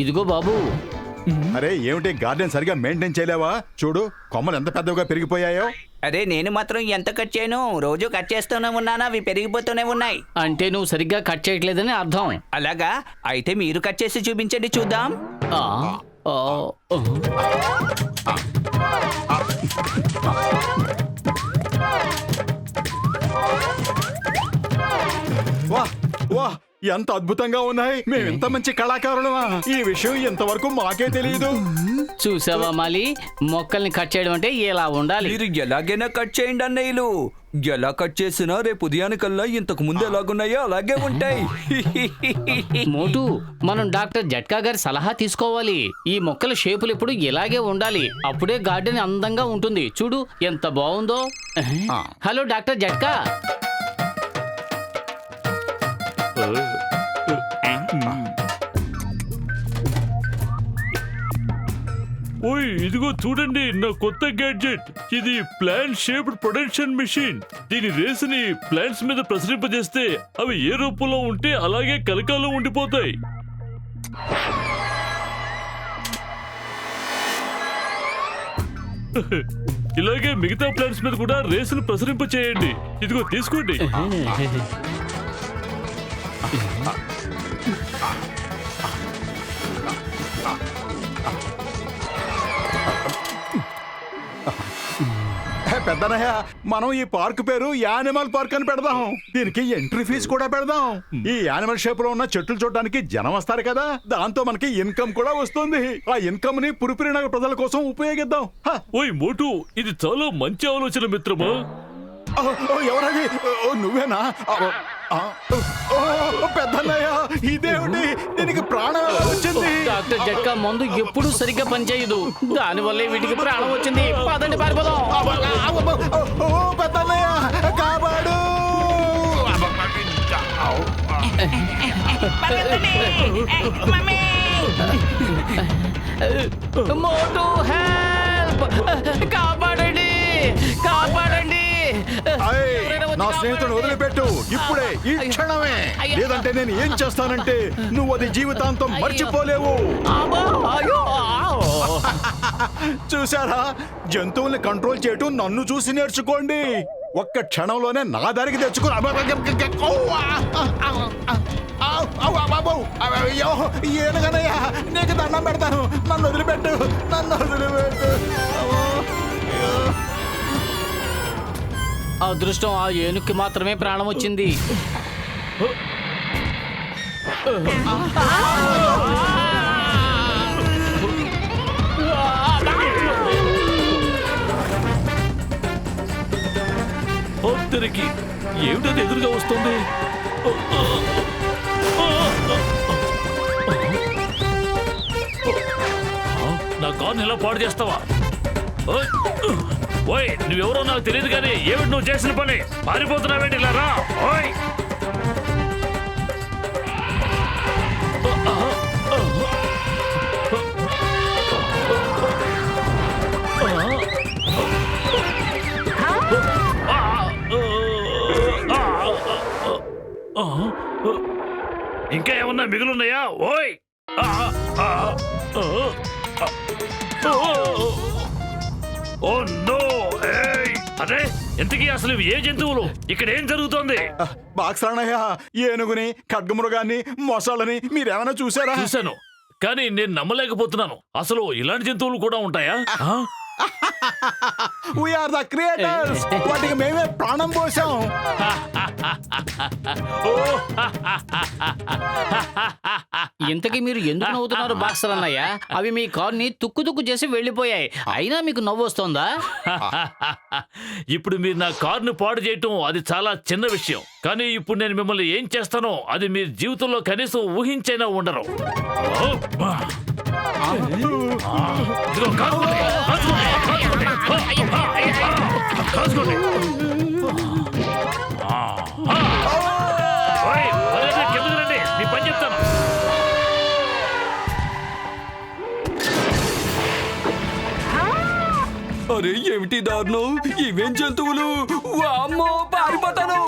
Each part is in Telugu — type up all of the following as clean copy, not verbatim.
ఇదిగో బాబు. అరే ఏమిటి గార్డెన్ సరిగా మెయింటైన్ చేయలేవా? చూడు కొమ్మలు ఎంత పెద్దగా పెరిగిపోయాయో. అదే నేను మాత్రం ఎంత కట్ చేయను, రోజు కట్ చేస్తూనే ఉన్నానా, అవి పెరిగిపోతూనే ఉన్నాయి. అంటే నువ్వు సరిగ్గా కట్ చేయట్లేదని అర్థం. అలాగా? అయితే మీరు కట్ చేసి చూపించండి చూద్దాం. ఆ, ఆ, ఆ. వాహ్ వాహ్ ఎంత అద్భుతంగా ఉన్నాయి. మేము ఇంత మంచి కళాకారులమా? ఈ విషయం ఇంతవరకు మాకే తెలియదు. చూసావా మాలి, మొక్కల్ని కట్ చేయడం అంటే ఎలా ఉండాలి. మీరు ఎలాగైనా కట్ చేయండి అన్నయ్యలు. ఎలా కట్ చేసినా రేపు ఉదయానికల్లా ఇంతకు ముందు ఎలాగున్నాయో అలాగే ఉంటాయి. మోటు, మనం డాక్టర్ జట్కా గారి సలహా తీసుకోవాలి. ఈ మొక్కల షేపులు ఎప్పుడు ఇలాగే ఉండాలి. అప్పుడే గార్డెన్ అందంగా ఉంటుంది. చూడు ఎంత బాగుందో. హలో డాక్టర్ జట్కా. ఓయ్ ఇదిగో చూడండి నా కొత్త గ్యాడ్జెట్. ఇది ప్లాంట్ షేప్డ్ ప్రొడక్షన్ మెషిన్. దీని రేసుని ప్లాంట్స్ మీద ప్రసరింపజేస్తే అవి ఏ రూపంలో ఉంటే అలాగే కలకాలం ఉండిపోతాయి. ఇలాగే మిగతా ప్లాంట్స్ మీద కూడా రేసును ప్రసరింప చేయండి. ఇదిగో తీసుకోండి. పెద్దనయ్య, మనం ఈ పార్క్ పేరు యానిమల్ పార్క్ అని పెడదాం. దీనికి ఎంట్రీ ఫీజు కూడా పెడదాం. ఈ యానిమల్ షేప్ లో ఉన్న చెట్లు చూడడానికి జనం వస్తారు కదా, దాంతో మనకి ఇన్కమ్ కూడా వస్తుంది. ఆ ఇన్కమ్ ని పురిపిరి నగర ప్రజల కోసం ఉపయోగిద్దాం. ఓయ్ మోటు, ఇది చాలా మంచి ఆలోచన మిత్రమా. ఎవరది? నువ్వేనా? పెద్దన్నయ్య, ఇదేమిటి? దీనికి ప్రాణం ఎలా వచ్చింది? డాక్టర్ జట్కా మందు ఎప్పుడు సరిగ్గా పనిచేయదు. దానివల్లే వీటికి ప్రాణం వచ్చింది. పదండి పారిపోదాం. పెద్దన్నయ్య కాపాడు. మోటు హెల్ప్! కాపాడండి, కాపాడండి. నా స్నేహితుడు వదిలిపెట్టు ఇప్పుడే, ఈ క్షణమే. లేదంటే నేను ఏం చేస్తానంటే నువ్వు అది జీవితాంతం మర్చిపోలేవు. చూసారా, జంతువుల్ని కంట్రోల్ చేయటం నన్ను చూసి నేర్చుకోండి. ఒక్క క్షణంలోనే నా దారికి తెచ్చుకుని ఏనుగనయ్యా, నీకు దండం పెడతాను. నన్ను వదిలిపెట్టు, నన్ను వదిలిపెట్టు. అదృష్టం ఆ ఏనుక్కి మాత్రమే ప్రాణం వచ్చింది. తిరిగి ఏమిటది ఎదురుగా వస్తుంది? నా కార్ని ఎలా పాడు చేస్తావా? ఓయ్ నువ్వెవరో నాకు తెలియదు కానీ ఏమిటి నువ్వు చేసిన పని? పారిపోతున్నావేంటి? ఇలా రా. ఓయ్ ఇంకా ఏమన్నా మిగులున్నాయా? ఓయ్ ఓ నో! అదే ఎంతకీ అసలు ఏ జంతువులు? ఇక్కడ ఏం జరుగుతోంది? బాక్సరణయ్య, ఏనుగుని, ఖడ్గమృగాన్ని, మొసళ్ళని మీరేమైనా చూసారా? చూశాను, కానీ నేను నమ్మలేకపోతున్నాను. అసలు ఇలాంటి జంతువులు కూడా ఉంటాయా? We are the creators. వాటికి మేమే ప్రాణం పోసాం. ఇంతకీ మీరు ఎందుకు నవ్వుతున్నారు బాక్సర్ అన్నయ్య? అవి మీ కార్ని తుక్కు తుక్కు చేసి వెళ్ళిపోయాయి. అయినా మీకు నవ్వు వస్తుందా? ఇప్పుడు మీరు నా కారును పాడు చేయటం అది చాలా చిన్న విషయం. కానీ ఇప్పుడు నేను మిమ్మల్ని ఏం చేస్తానో అది మీ జీవితంలో కనీసం ఊహించైనా ఉండరు. కిందకి రండి, మీ పని చెప్తాను. అరే ఏమిటి దారుణం, ఇవేం జంతువులు! వామ్మో, పారిపోతాను!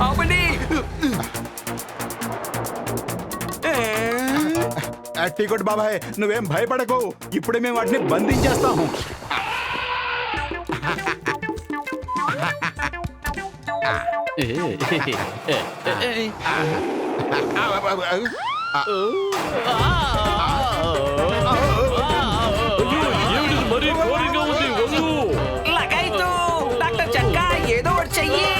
ఆపండి! టీకొట్ బాబాయ్, నువ్వేం భయపడకు, ఇప్పుడే మేము వాటిని బంధించేస్తాము. అయ్యో, ఏమిటిది మరీ ఘోరంగా ఉంది, వద్దు. లగాయితూ డాక్టర్ చక్కా, ఏదో ఒకటి చెయ్యి!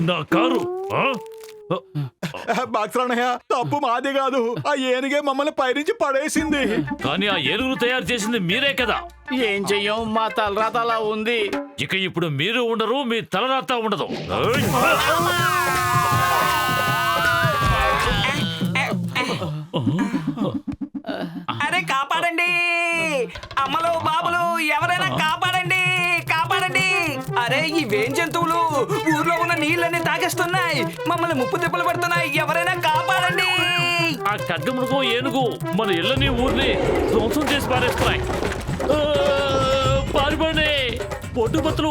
నా కారు ఆ? బాక్సరానయ్య, తప్పు మాది కాదు, ఆ ఏనుగే మమ్మల్ని పైనుంచి పడేసింది. కానీ ఆ ఏనుగును తయారు చేసింది మీరే కదా. ఏం చెయ్యం, మా తలరాత అలా ఉంది. ఇక ఇప్పుడు మీరు ఉండరు, మీ తలరాత ఉండదు. ఏయ్! అరే కాపాడండి! అమ్మలు బాబులు, ఎవరైనా కాపాడండి! కాపాడండి! అరే ఇవేం జంతువులు! ఊర్లో ఉన్న నీళ్ళని తాగేస్తున్నాయి, మమ్మల్ని ముప్పు తిప్పలు పడుతున్నాయి, ఎవరైనా కాపాడండి! ఆ ఖడ్గమృగం ఏనుగు మన ఇళ్ళని ఊరిని ధ్వంసం చేసి పారేస్తున్నాయి. ఆ, పారిపోండి పొట్టుపత్తులు,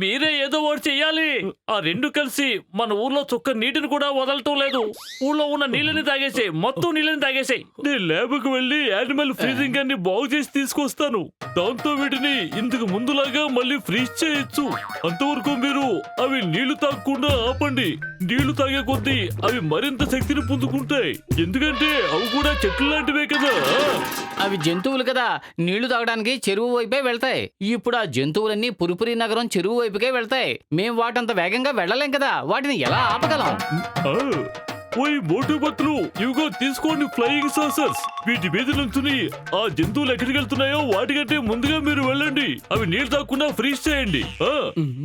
మీరే ఏదో ఒకటి చెయ్యాలి. ఆ రెండు కలిసి మన ఊర్లో చుక్క నీటిని కూడా వదలటం లేదు. ఊళ్ళో ఉన్న నీళ్ళని తాగేసాయి, మొత్తం నీళ్ళని తాగేసాయి. నేను ల్యాబ్కి వెళ్ళి యానిమల్ ఫ్రీజింగ్ అన్ని బాగు చేసి తీసుకొస్తాను. దాంతో వీటిని ఇంతకు ముందులాగా మళ్ళీ ఫ్రీజ్ చేయొచ్చు. అంతవరకు మీరు అవి నీళ్లు తాగకుండా ఆపండి. నీళ్లు తాగే కొద్దీ అవి మరింత శక్తిని పొందుకుంటాయి, ఎందుకంటే అవి కూడా చెట్లు లాంటివే కదా. అవి జంతువులు కదా, నీళ్లు తాగడానికి చెరువు వైపే వెళ్తాయి. ఇప్పుడు ఆ జంతువులన్నీ పురుపురి నగరం చెరువు వైపుకే వెళ్తాయి. మేం వాటంత వేగంగా వెళ్ళలేం కదా, వాటిని ఎలా ఆపగలం? ఆ, ఓయ్ మోటు బత్తులు, ఇవిగో తీసుకోండి ఫ్లయింగ్ సాసర్స్. వీటి మీద నుంచుని ఆ జంతువులు ఎక్కడికి వెళ్తున్నాయో వాటికంటే ముందుగా మీరు వెళ్ళండి. అవి నీళ్ళు తాగకుండా ఫ్రీజ్ చేయండి. ఆ,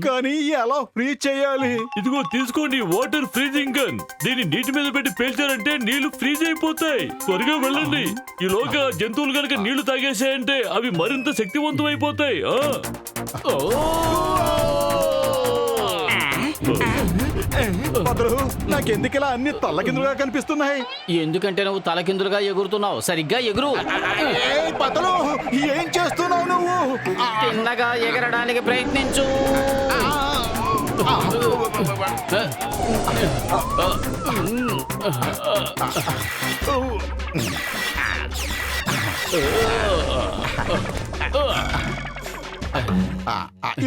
కానీ ఎలా ఫ్రీజ్ చేయాలి? ఇదిగో తీసుకోండి వాటర్ ఫ్రీజింగ్ గన్. దీన్ని నీటి మీద పెట్టి పేల్చారంటే నీళ్లు ఫ్రీజ్ అయిపోతాయి. త్వరగా వెళ్ళండి. ఈలోగా జంతువులు కనుక నీళ్లు తాగేసాయంటే అవి మరింత శక్తివంతం అయిపోతాయి. బదులు నాకెందుకిలా అన్ని తల్లకిందులుగా కనిపిస్తున్నాయి? ఎందుకంటే నువ్వు తలకిందులుగా ఎగురుతున్నావు. సరిగ్గా ఎగురు. బదులు ఏం చేస్తున్నావు నువ్వు? తిన్నగా ఎగరడానికి ప్రయత్నించు.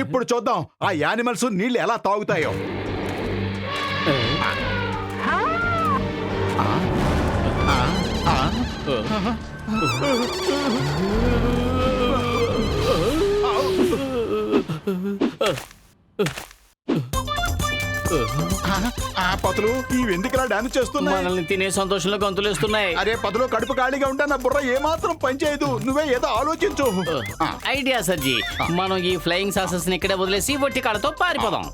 ఇప్పుడు చూద్దాం ఆ యానిమల్స్ నీళ్లు ఎలా తాగుతాయో. పతులు ఇవెందుకు డాన్స్ చేస్తున్నాయి? మనల్ని తినే సంతోషంలో గంతులేస్తున్నాయి. అరే పతులు, కడుపు ఖాళీగా ఉంటే నా బుర్ర ఏమాత్రం పనిచేయదు. నువ్వే ఏదో ఆలోచించు. ఐడియా సర్జీ, మనం ఈ ఫ్లయింగ్ సాసెస్ ని ఇక్కడే వదిలేసి వట్టి కాళ్ళతో పారిపోదాం.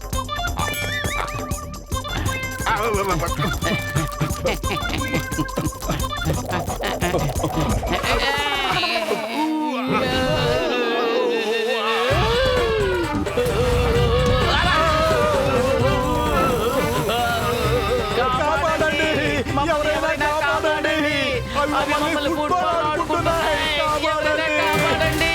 కాపాడండి, ఎవరైనా కాపాడండి. అవి మమ్మల్ని ఫుట్బాల్ ఆడుకుంటున్నాయి. కాపాడండి.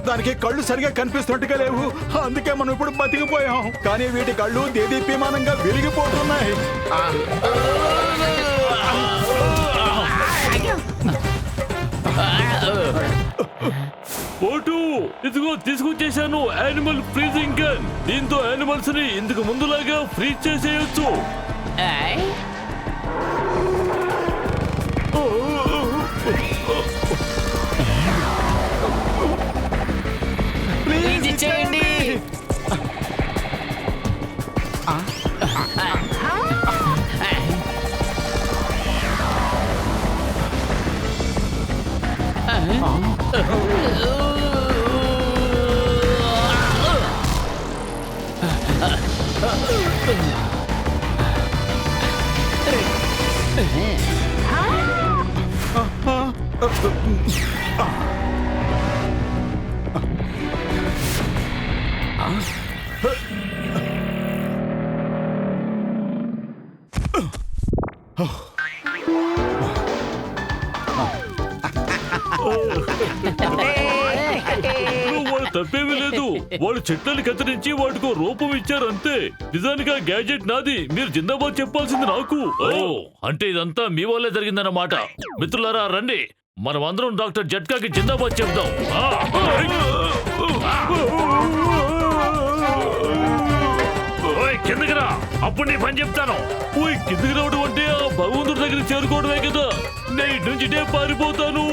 దానికి కళ్ళు సరిగా కనిపిస్తున్నట్టుగా లేవు, అందుకే మనం ఇప్పుడు బతికిపోయాం. కానీ వీటి కళ్ళు దేదీప్యమానంగా విరిగిపోతున్నాయి. పోటు, ఇదిగో తీసుకొచ్చేసాను యానిమల్ ఫ్రీజింగ్ గన్. దీంతో యానిమల్స్ ని ఇంతకు ముందులాగా ఫ్రీజ్ చేసేయొచ్చు. ఇది చేయండి. వాడు తప్పేమీ లేదు. వాళ్ళు చెట్లను కత్తిరించి వాటికో రూపం ఇచ్చారు అంతే. నిజానికి ఆ గ్యాడ్జెట్ నాది. మీరు జిందాబాద్ చెప్పాల్సింది నాకు. ఓ అంటే ఇదంతా మీ వల్లే జరిగిందన్నమాట. మిత్రులారా రండి, మనం అందరం డాక్టర్ జట్కాకి జిందాబాద్ చెప్దాం. ఓయ్ కిందకి రా, అప్పుడు నీ పని చెప్తాను. ఓయ్ కిందకి రావడం అంటే ఆ భగవంతుడి దగ్గర చేరుకోవడమే కదా. నేను ఇటు నుంచి పారిపోతాను.